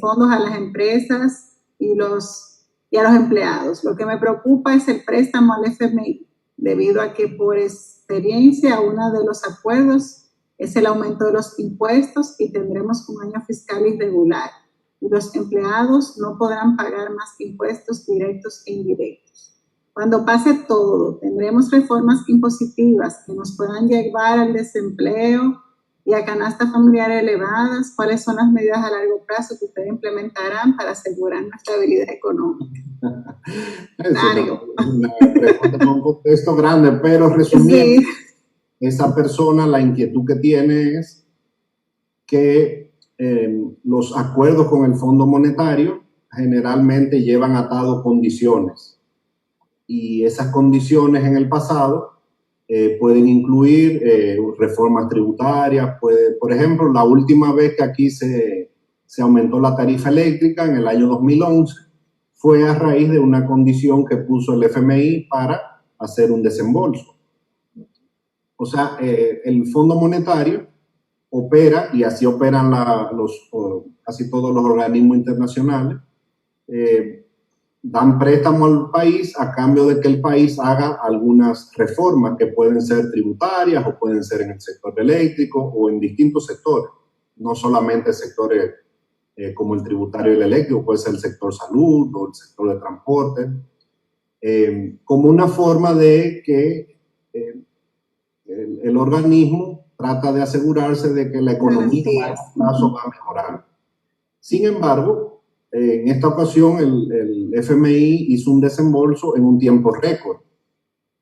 fondos a las empresas y a los empleados? Lo que me preocupa es el préstamo al FMI, debido a que por experiencia uno de los acuerdos es el aumento de los impuestos y tendremos un año fiscal irregular. Y los empleados no podrán pagar más impuestos directos e indirectos. Cuando pase todo, tendremos reformas impositivas que nos puedan llevar al desempleo y a canastas familiares elevadas. ¿Cuáles son las medidas a largo plazo que ustedes implementarán para asegurar nuestra estabilidad económica? Es una pregunta con un contexto grande, pero resumiendo, sí. Esa persona, la inquietud que tiene es que los acuerdos con el Fondo Monetario generalmente llevan atados condiciones. Y esas condiciones en el pasado pueden incluir reformas tributarias. Por ejemplo, la última vez que aquí se aumentó la tarifa eléctrica en el año 2011 fue a raíz de una condición que puso el FMI para hacer un desembolso. O sea, el Fondo Monetario opera, y así operan casi todos los organismos internacionales, dan préstamo al país a cambio de que el país haga algunas reformas que pueden ser tributarias o pueden ser en el sector eléctrico o en distintos sectores, no solamente sectores como el tributario y el eléctrico, puede ser el sector salud o el sector de transporte, como una forma de que el organismo trata de asegurarse de que la economía a largo plazo va a mejorar. Sin embargo, en esta ocasión el FMI hizo un desembolso en un tiempo récord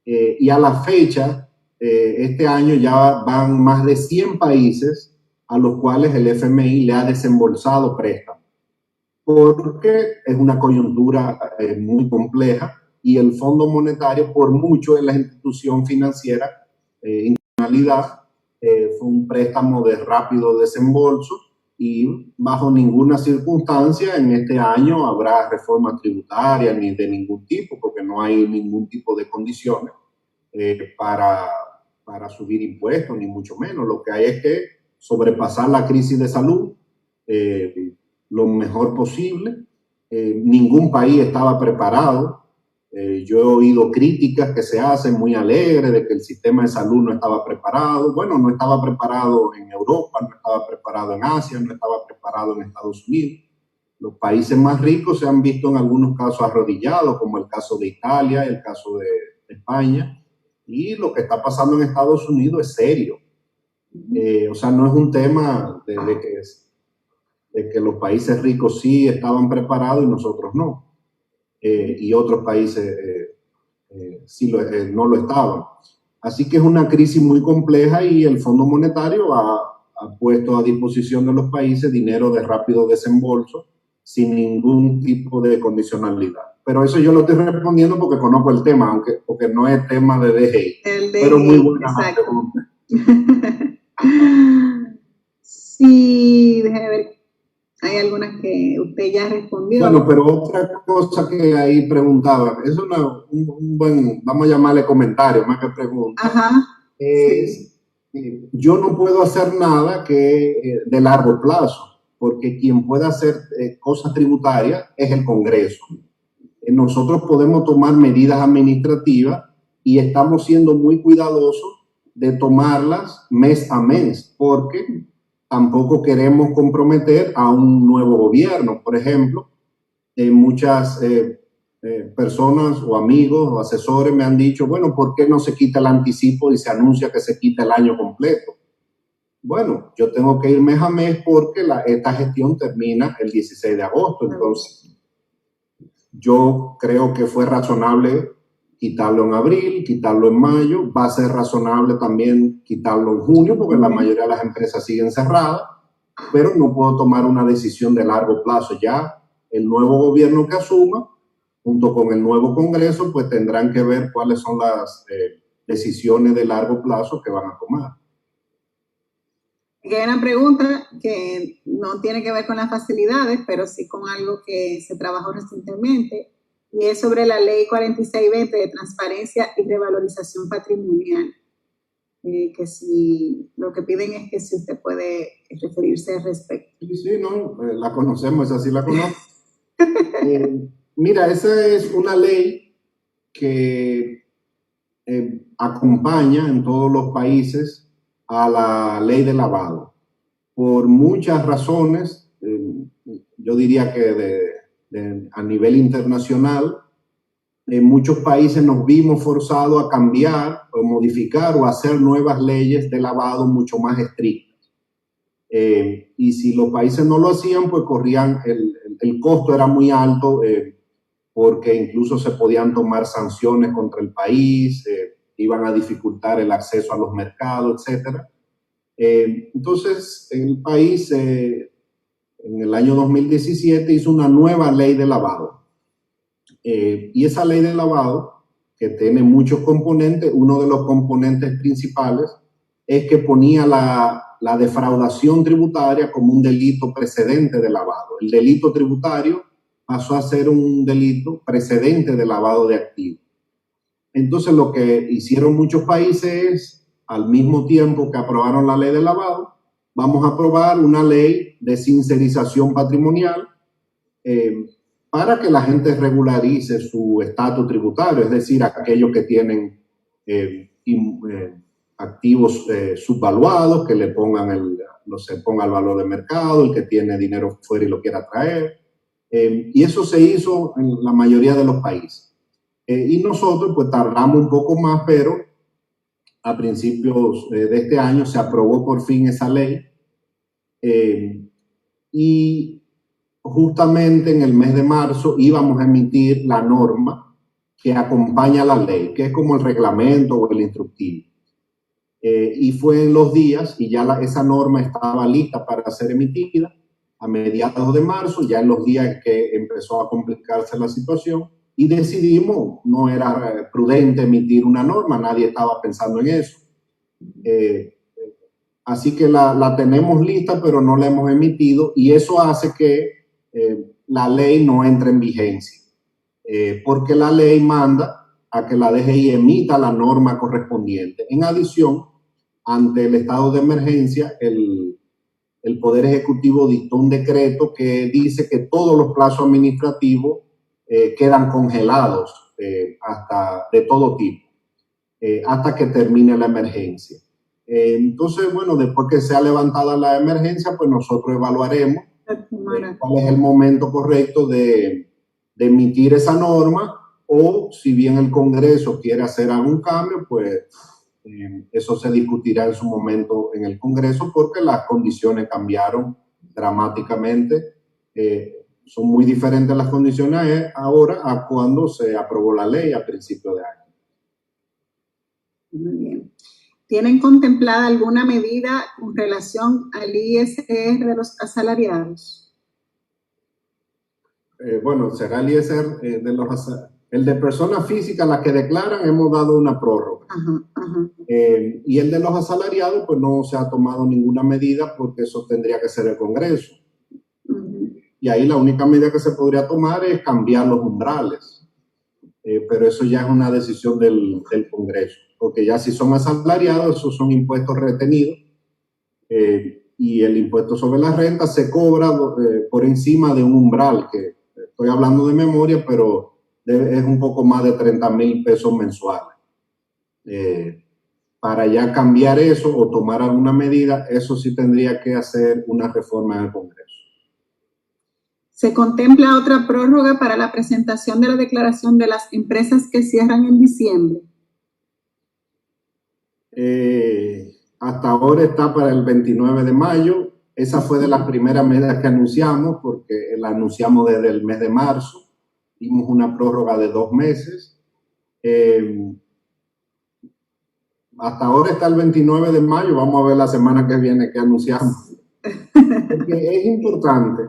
y a la fecha, este año ya van más de 100 países a los cuales el FMI le ha desembolsado préstamos, porque es una coyuntura muy compleja y el Fondo Monetario por mucho es la institución financiera internacional, fue un préstamo de rápido desembolso. Y bajo ninguna circunstancia en este año habrá reforma tributaria ni de ningún tipo, porque no hay ningún tipo de condiciones para subir impuestos, ni mucho menos. Lo que hay es que sobrepasar la crisis de salud lo mejor posible. Ningún país estaba preparado. Yo he oído críticas que se hacen muy alegres de que el sistema de salud no estaba preparado. Bueno, no estaba preparado en Europa, no estaba preparado en Asia, no estaba preparado en Estados Unidos. Los países más ricos se han visto en algunos casos arrodillados, como el caso de Italia, el caso de España. Y lo que está pasando en Estados Unidos es serio. O sea, no es un tema de que los países ricos sí estaban preparados y nosotros no. Y otros países no lo estaban. Así que es una crisis muy compleja y el Fondo Monetario ha puesto a disposición de los países dinero de rápido desembolso sin ningún tipo de condicionalidad. Pero eso yo lo estoy respondiendo porque conozco el tema, porque no es tema de DGI. Pero muy buena pregunta. Sí, déjame ver. Hay algunas que usted ya respondió. Bueno, pero otra cosa que ahí preguntaba, es un buen, vamos a llamarle comentario, más que pregunta. Ajá. Es, yo no puedo hacer nada de largo plazo, porque quien puede hacer cosas tributarias es el Congreso. Nosotros podemos tomar medidas administrativas y estamos siendo muy cuidadosos de tomarlas mes a mes, porque tampoco queremos comprometer a un nuevo gobierno. Por ejemplo, muchas personas o amigos o asesores me han dicho, bueno, ¿por qué no se quita el anticipo y se anuncia que se quita el año completo? bueno, yo tengo que ir mes a mes porque esta gestión termina el 16 de agosto. Entonces, yo creo que fue razonable quitarlo en abril, quitarlo en mayo. Va a ser razonable también quitarlo en junio porque la mayoría de las empresas siguen cerradas, pero no puedo tomar una decisión de largo plazo. Ya el nuevo gobierno que asuma, junto con el nuevo Congreso, pues tendrán que ver cuáles son las decisiones de largo plazo que van a tomar. Aquí hay una pregunta que no tiene que ver con las facilidades, pero sí con algo que se trabajó recientemente, y es sobre la ley 4620 de transparencia y revalorización patrimonial. Que si lo que piden es que si usted puede referirse al respecto. Sí, no, la conocemos, esa sí la conozco. Mira, esa es una ley que acompaña en todos los países a la ley de lavado. Por muchas razones, yo diría que a nivel internacional, en muchos países nos vimos forzados a cambiar o modificar o hacer nuevas leyes de lavado mucho más estrictas. Y si los países no lo hacían, pues corrían, el costo era muy alto, porque incluso se podían tomar sanciones contra el país, iban a dificultar el acceso a los mercados, etc. Entonces, el país en el año 2017 hizo una nueva ley de lavado. Y esa ley de lavado, que tiene muchos componentes, uno de los componentes principales es que ponía la defraudación tributaria como un delito precedente de lavado. El delito tributario pasó a ser un delito precedente de lavado de activos. Entonces, lo que hicieron muchos países es, al mismo tiempo que aprobaron la ley de lavado, vamos a aprobar una ley de sincerización patrimonial, para que la gente regularice su estatus tributario, es decir, aquellos que tienen activos subvaluados, que le pongan se ponga el valor de mercado, el que tiene dinero fuera y lo quiera traer. Y eso se hizo en la mayoría de los países. Y nosotros pues tardamos un poco más, pero a principios de este año se aprobó por fin esa ley. Y justamente en el mes de marzo íbamos a emitir la norma que acompaña la ley, que es como el reglamento o el instructivo. Y fue en los días, y ya esa norma estaba lista para ser emitida a mediados de marzo, ya en los días en que empezó a complicarse la situación, y decidimos, no era prudente emitir una norma, nadie estaba pensando en eso. Así que la tenemos lista, pero no la hemos emitido, y eso hace que la ley no entre en vigencia, porque la ley manda a que la DGI emita la norma correspondiente. En adición, ante el estado de emergencia, el Poder Ejecutivo dictó un decreto que dice que todos los plazos administrativos quedan congelados, hasta de todo tipo, hasta que termine la emergencia. Entonces, bueno, después que sea levantada la emergencia, pues nosotros evaluaremos cuál es el momento correcto de emitir esa norma, o si bien el Congreso quiere hacer algún cambio, pues eso se discutirá en su momento en el Congreso, porque las condiciones cambiaron dramáticamente. Son muy diferentes las condiciones ahora a cuando se aprobó la ley a principios de año. Muy bien. ¿Tienen contemplada alguna medida con relación al ISR de los asalariados? Bueno, será el ISR el de personas físicas, las que declaran, hemos dado una prórroga. Y el de los asalariados, pues no se ha tomado ninguna medida, porque eso tendría que ser el Congreso. Y ahí la única medida que se podría tomar es cambiar los umbrales. Pero eso ya es una decisión del Congreso, porque ya si son asalariados, esos son impuestos retenidos, y el impuesto sobre la renta se cobra por encima de un umbral, que estoy hablando de memoria, pero es un poco más de 30,000 pesos mensuales. Para ya cambiar eso o tomar alguna medida, eso sí tendría que hacer una reforma en el Congreso. ¿Se contempla otra prórroga para la presentación de la declaración de las empresas que cierran en diciembre? hasta ahora está para el 29 de mayo. Esa fue de las primeras medidas que anunciamos, porque la anunciamos desde el mes de marzo. Dimos una prórroga de 2 meses. Hasta ahora está el 29 de mayo. Vamos a ver la semana que viene qué anunciamos. Porque es importante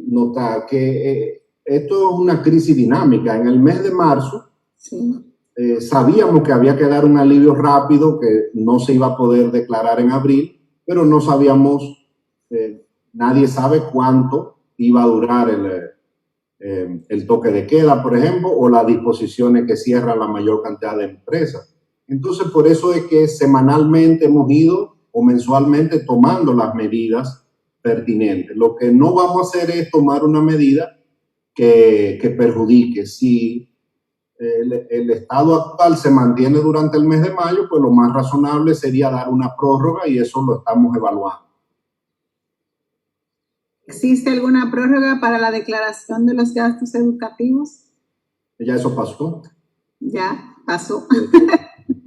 notar que esto es una crisis dinámica. En el mes de marzo, sí. Sabíamos que había que dar un alivio rápido, que no se iba a poder declarar en abril, pero no sabíamos, nadie sabe cuánto iba a durar el toque de queda, por ejemplo, o las disposiciones que cierran la mayor cantidad de empresas. Entonces, por eso es que semanalmente hemos ido o mensualmente tomando las medidas pertinentes. Lo que no vamos a hacer es tomar una medida que perjudique. Si el estado actual se mantiene durante el mes de mayo, pues lo más razonable sería dar una prórroga y eso lo estamos evaluando. ¿Existe alguna prórroga para la declaración de los gastos educativos? Ya eso pasó. Ya pasó.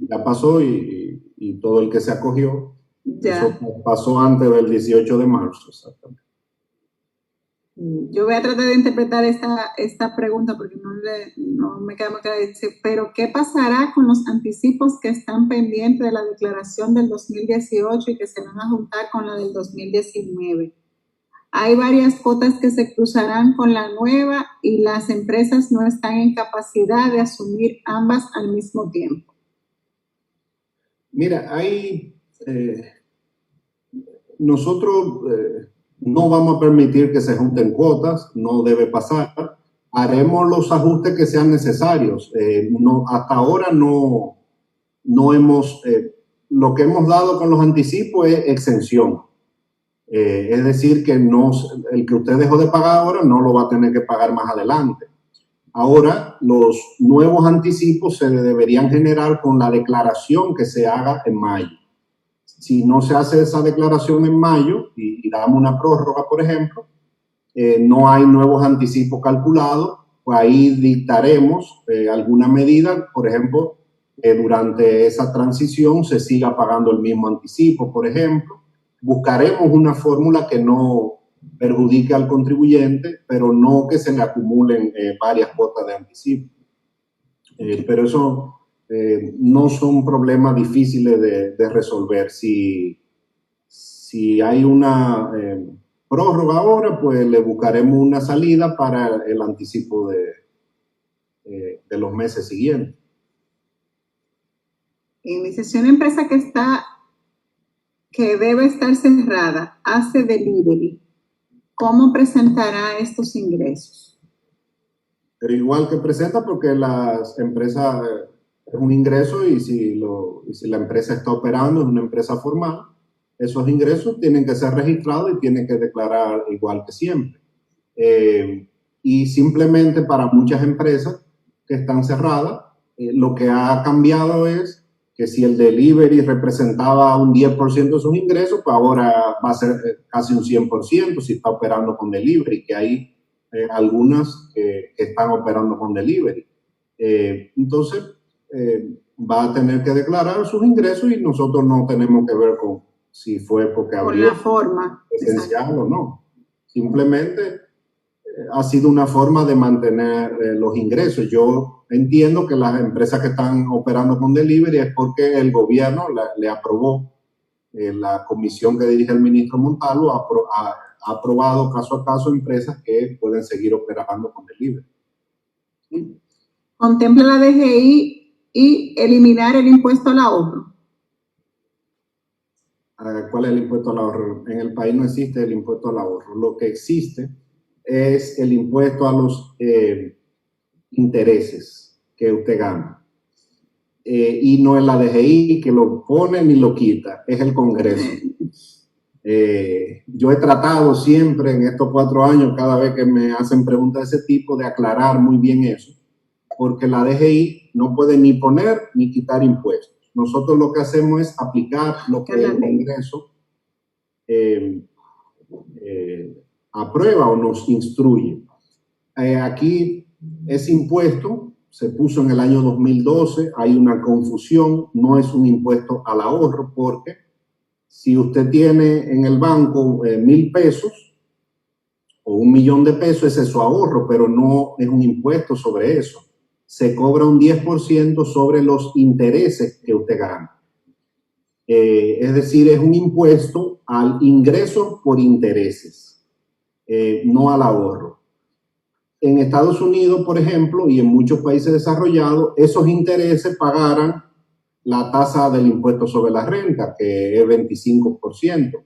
Ya pasó y todo el que se acogió. Ya. Eso pasó antes del 18 de marzo, exactamente. Yo voy a tratar de interpretar esta pregunta porque no me queda muy claro. Pero ¿qué pasará con los anticipos que están pendientes de la declaración del 2018 y que se van a juntar con la del 2019? Hay varias cuotas que se cruzarán con la nueva y las empresas no están en capacidad de asumir ambas al mismo tiempo. Mira, nosotros no vamos a permitir que se junten cuotas, no debe pasar. Haremos los ajustes que sean necesarios. Hasta ahora no hemos, lo que hemos dado con los anticipos es exención. Es decir, que el que usted dejó de pagar ahora no lo va a tener que pagar más adelante. Ahora, los nuevos anticipos se deberían generar con la declaración que se haga en mayo. Si no se hace esa declaración en mayo y damos una prórroga, por ejemplo, no hay nuevos anticipos calculados, pues ahí dictaremos alguna medida, por ejemplo, durante esa transición se siga pagando el mismo anticipo, por ejemplo. Buscaremos una fórmula que no perjudique al contribuyente, pero no que se le acumulen varias cuotas de anticipo. Pero eso no son problemas difíciles de resolver. Si hay una prórroga ahora, pues le buscaremos una salida para el anticipo de los meses siguientes. Iniciación una empresa que debe estar cerrada, hace delivery. ¿Cómo presentará estos ingresos? Pero igual que presenta, porque las empresas es un ingreso y si la empresa está operando, es una empresa formal, esos ingresos tienen que ser registrados y tienen que declarar igual que siempre. Y simplemente para muchas empresas que están cerradas, lo que ha cambiado es que si el delivery representaba un 10% de sus ingresos, pues ahora va a ser casi un 100% si está operando con delivery, que hay algunas que están operando con delivery. Entonces, va a tener que declarar sus ingresos y nosotros no tenemos que ver con si fue porque abrió la forma esencial o no. Simplemente ha sido una forma de mantener los ingresos. Yo entiendo que las empresas que están operando con delivery es porque el gobierno le aprobó, la comisión que dirige el ministro Montalvo ha aprobado caso a caso empresas que pueden seguir operando con delivery. ¿Sí? ¿Contempla la DGI y eliminar el impuesto al ahorro? ¿Cuál es el impuesto al ahorro? En el país no existe el impuesto al ahorro. Lo que existe es el impuesto a los intereses que usted gana. Y no es la DGI que lo pone ni lo quita, es el Congreso. Yo he tratado siempre en estos 4 años, cada vez que me hacen preguntas de ese tipo, de aclarar muy bien eso, porque la DGI no puede ni poner ni quitar impuestos. Nosotros lo que hacemos es aplicar lo que el Congreso aprueba o nos instruye. Aquí ese impuesto se puso en el año 2012, hay una confusión, no es un impuesto al ahorro, porque si usted tiene en el banco 1,000 pesos o 1,000,000 de pesos, ese es su ahorro, pero no es un impuesto sobre eso. Se cobra un 10% sobre los intereses que usted gana. Es decir, es un impuesto al ingreso por intereses, no al ahorro. En Estados Unidos, por ejemplo, y en muchos países desarrollados, esos intereses pagaran la tasa del impuesto sobre la renta, que es 25%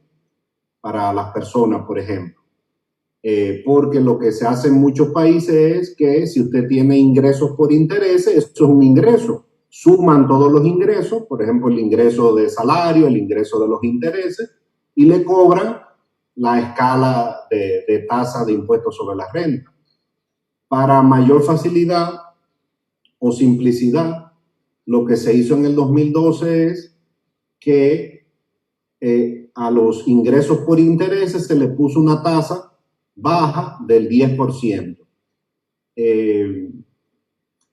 para las personas, por ejemplo. Porque lo que se hace en muchos países es que si usted tiene ingresos por intereses, esto es un ingreso. Suman todos los ingresos, por ejemplo, el ingreso de salario, el ingreso de los intereses, y le cobran la escala de tasa de impuesto sobre la renta. Para mayor facilidad o simplicidad, lo que se hizo en el 2012 es que a los ingresos por intereses se le puso una tasa baja del 10%.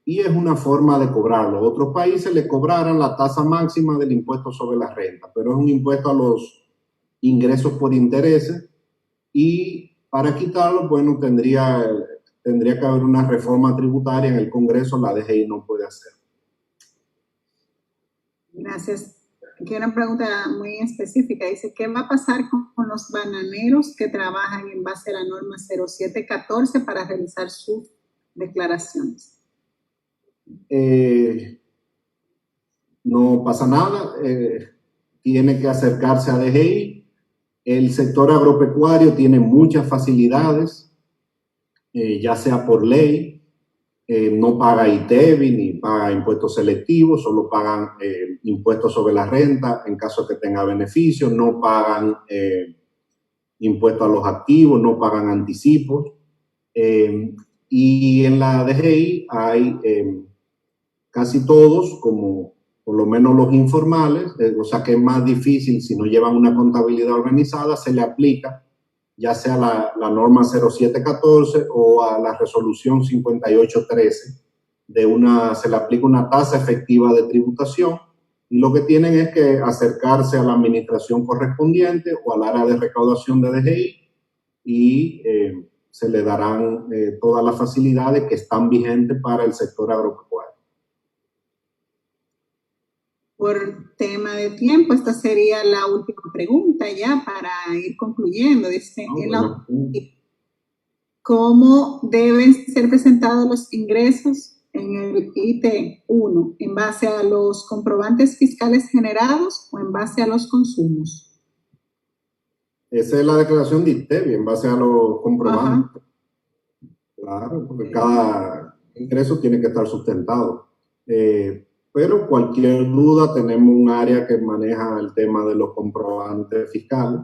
Y es una forma de cobrarlo. Otros países le cobraran la tasa máxima del impuesto sobre la renta, pero es un impuesto a los ingresos por intereses, y para quitarlo, bueno, tendría que haber una reforma tributaria en el Congreso, la DGI no puede hacer. Gracias. Aquí una pregunta muy específica. Dice, ¿qué va a pasar con los bananeros que trabajan en base a la norma 0714 para realizar sus declaraciones? No pasa nada. Tiene que acercarse a DGI. El sector agropecuario tiene muchas facilidades, ya sea por ley. No paga ITEVI ni paga impuestos selectivos, solo pagan impuestos sobre la renta en caso de que tenga beneficios, no pagan impuestos a los activos, no pagan anticipos. Y en la DGI hay casi todos, como por lo menos los informales, o sea que es más difícil si no llevan una contabilidad organizada, se le aplica ya sea la norma 0714 o a la resolución 5813, se le aplica una tasa efectiva de tributación, y lo que tienen es que acercarse a la administración correspondiente o al área de recaudación de DGI, y se le darán todas las facilidades que están vigentes para el sector agropecuario. Por tema de tiempo, esta sería la última pregunta ya para ir concluyendo. Dice, ¿cómo deben ser presentados los ingresos en el IT1? ¿En base a los comprobantes fiscales generados o en base a los consumos? Esa es la declaración de ITEVI, en base a los comprobantes. Ajá. Claro, porque cada ingreso tiene que estar sustentado. Pero cualquier duda, tenemos un área que maneja el tema de los comprobantes fiscales.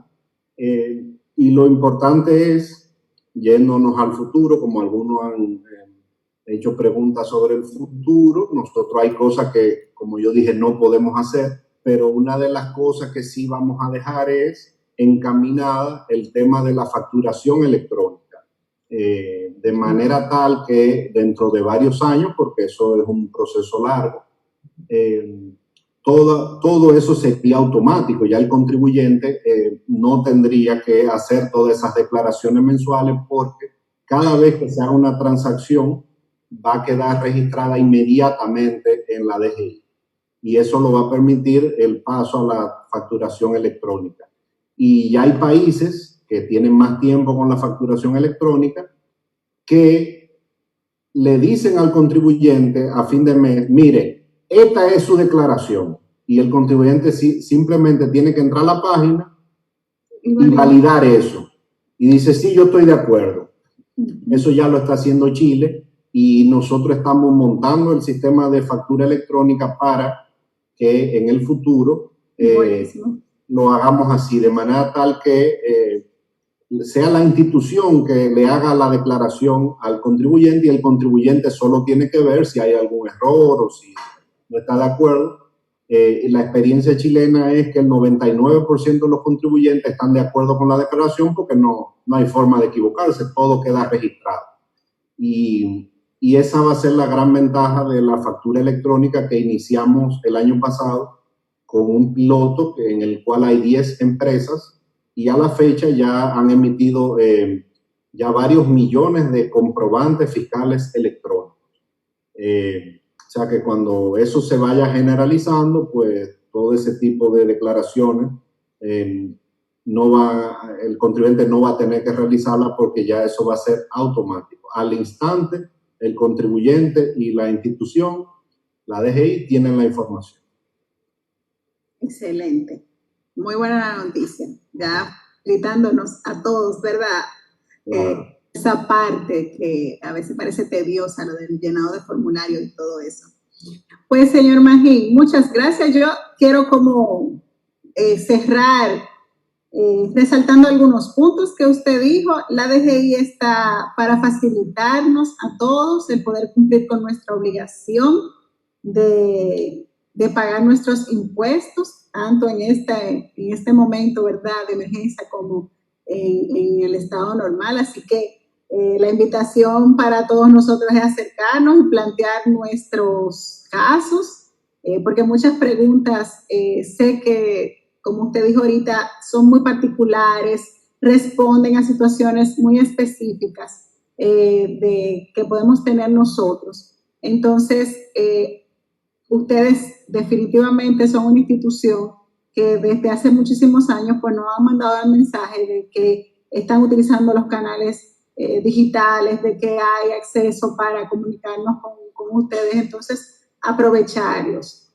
Y lo importante es, yéndonos al futuro, como algunos han hecho preguntas sobre el futuro, nosotros hay cosas que, como yo dije, no podemos hacer, pero una de las cosas que sí vamos a dejar es encaminada el tema de la facturación electrónica, de manera tal que dentro de varios años, porque eso es un proceso largo, todo eso sería automático. Ya el contribuyente no tendría que hacer todas esas declaraciones mensuales, porque cada vez que se haga una transacción va a quedar registrada inmediatamente en la DGI, y eso lo va a permitir el paso a la facturación electrónica. Y ya hay países que tienen más tiempo con la facturación electrónica que le dicen al contribuyente a fin de mes, mire, esta es su declaración, y el contribuyente simplemente tiene que entrar a la página y validar eso. Y dice, sí, yo estoy de acuerdo. Eso ya lo está haciendo Chile, y nosotros estamos montando el sistema de factura electrónica para que en el futuro lo hagamos así, de manera tal que sea la institución que le haga la declaración al contribuyente, y el contribuyente solo tiene que ver si hay algún error o si no está de acuerdo. La experiencia chilena es que el 99% de los contribuyentes están de acuerdo con la declaración, porque no hay forma de equivocarse, todo queda registrado. Y y esa va a ser la gran ventaja de la factura electrónica que iniciamos el año pasado con un piloto en el cual hay 10 empresas y a la fecha ya han emitido ya varios millones de comprobantes fiscales electrónicos. O sea que cuando eso se vaya generalizando, pues todo ese tipo de declaraciones el contribuyente no va a tener que realizarla porque ya eso va a ser automático. Al instante, el contribuyente y la institución, la DGI, tienen la información. Excelente. Muy buena noticia. Ya gritándonos a todos, ¿verdad? Wow. Esa parte que a veces parece tediosa, lo del llenado de formulario y todo eso. Pues, señor Magín, muchas gracias. Yo quiero como cerrar resaltando algunos puntos que usted dijo. La DGI está para facilitarnos a todos el poder cumplir con nuestra obligación de pagar nuestros impuestos, tanto en este momento, ¿verdad?, de emergencia como en el estado normal. Así que la invitación para todos nosotros es acercarnos y plantear nuestros casos, porque muchas preguntas sé que, como usted dijo ahorita, son muy particulares, responden a situaciones muy específicas que podemos tener nosotros. Entonces, ustedes definitivamente son una institución que desde hace muchísimos años pues nos han mandado el mensaje de que están utilizando los canales digitales, de que hay acceso para comunicarnos con ustedes. Entonces, aprovecharlos.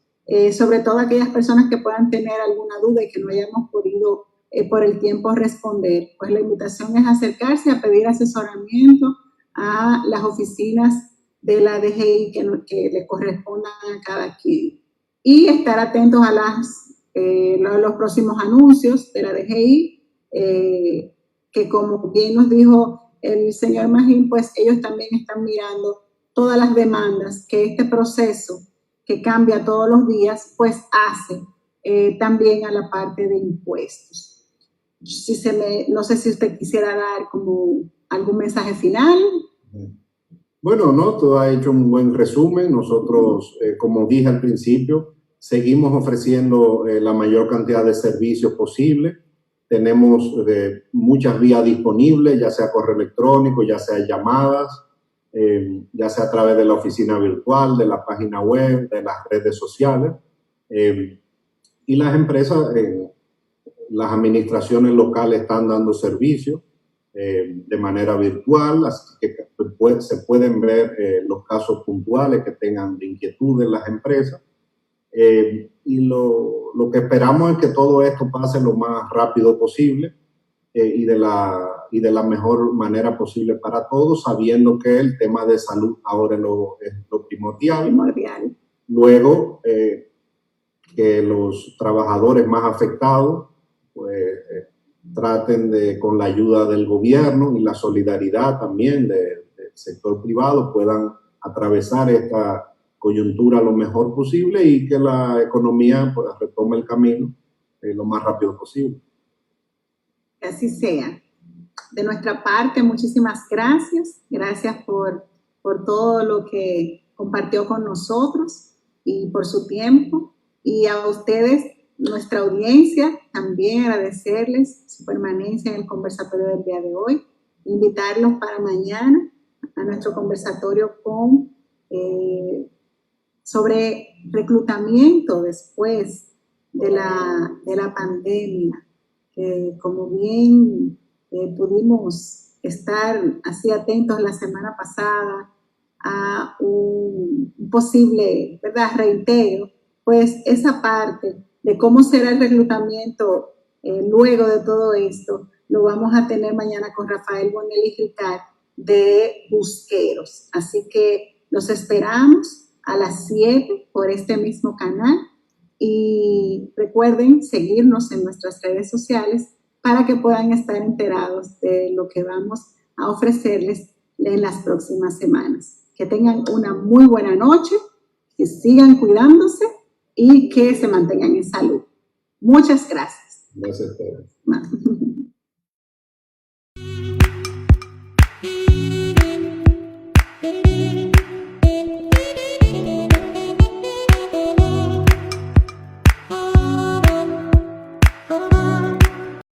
Sobre todo aquellas personas que puedan tener alguna duda y que no hayamos podido por el tiempo responder, pues la invitación es acercarse a pedir asesoramiento a las oficinas de la DGI que le correspondan a cada quien y estar atentos a los próximos anuncios de la DGI, que como bien nos dijo el señor Magín, pues ellos también están mirando todas las demandas que este proceso que cambia todos los días, pues hace también a la parte de impuestos. No sé si usted quisiera dar como algún mensaje final. Bueno, no, tú has hecho un buen resumen. Nosotros, como dije al principio, seguimos ofreciendo la mayor cantidad de servicios posible. Tenemos muchas vías disponibles, ya sea correo electrónico, ya sea llamadas, ya sea a través de la oficina virtual, de la página web, de las redes sociales. Y las empresas, las administraciones locales están dando servicios de manera virtual, así que se pueden ver los casos puntuales que tengan de inquietud en las empresas. Y lo que esperamos es que todo esto pase lo más rápido posible y de la mejor manera posible para todos, sabiendo que el tema de salud ahora es lo primordial. Luego, que los trabajadores más afectados pues, traten con la ayuda del gobierno y la solidaridad también del sector privado, puedan atravesar esta coyuntura lo mejor posible y que la economía pues, retome el camino lo más rápido posible. Que así sea. De nuestra parte, muchísimas gracias. Gracias por todo lo que compartió con nosotros y por su tiempo. Y a ustedes, nuestra audiencia, también agradecerles su permanencia en el conversatorio del día de hoy. Invitarlos para mañana a nuestro conversatorio sobre reclutamiento después de la pandemia, que como bien pudimos estar así atentos la semana pasada a un posible, ¿verdad?, reintegro, pues esa parte de cómo será el reclutamiento luego de todo esto, lo vamos a tener mañana con Rafael Bonelli Ricard de Busqueros. Así que los esperamos a las 7 por este mismo canal y recuerden seguirnos en nuestras redes sociales para que puedan estar enterados de lo que vamos a ofrecerles en las próximas semanas. Que tengan una muy buena noche, que sigan cuidándose y que se mantengan en salud. Muchas gracias. Gracias a todos.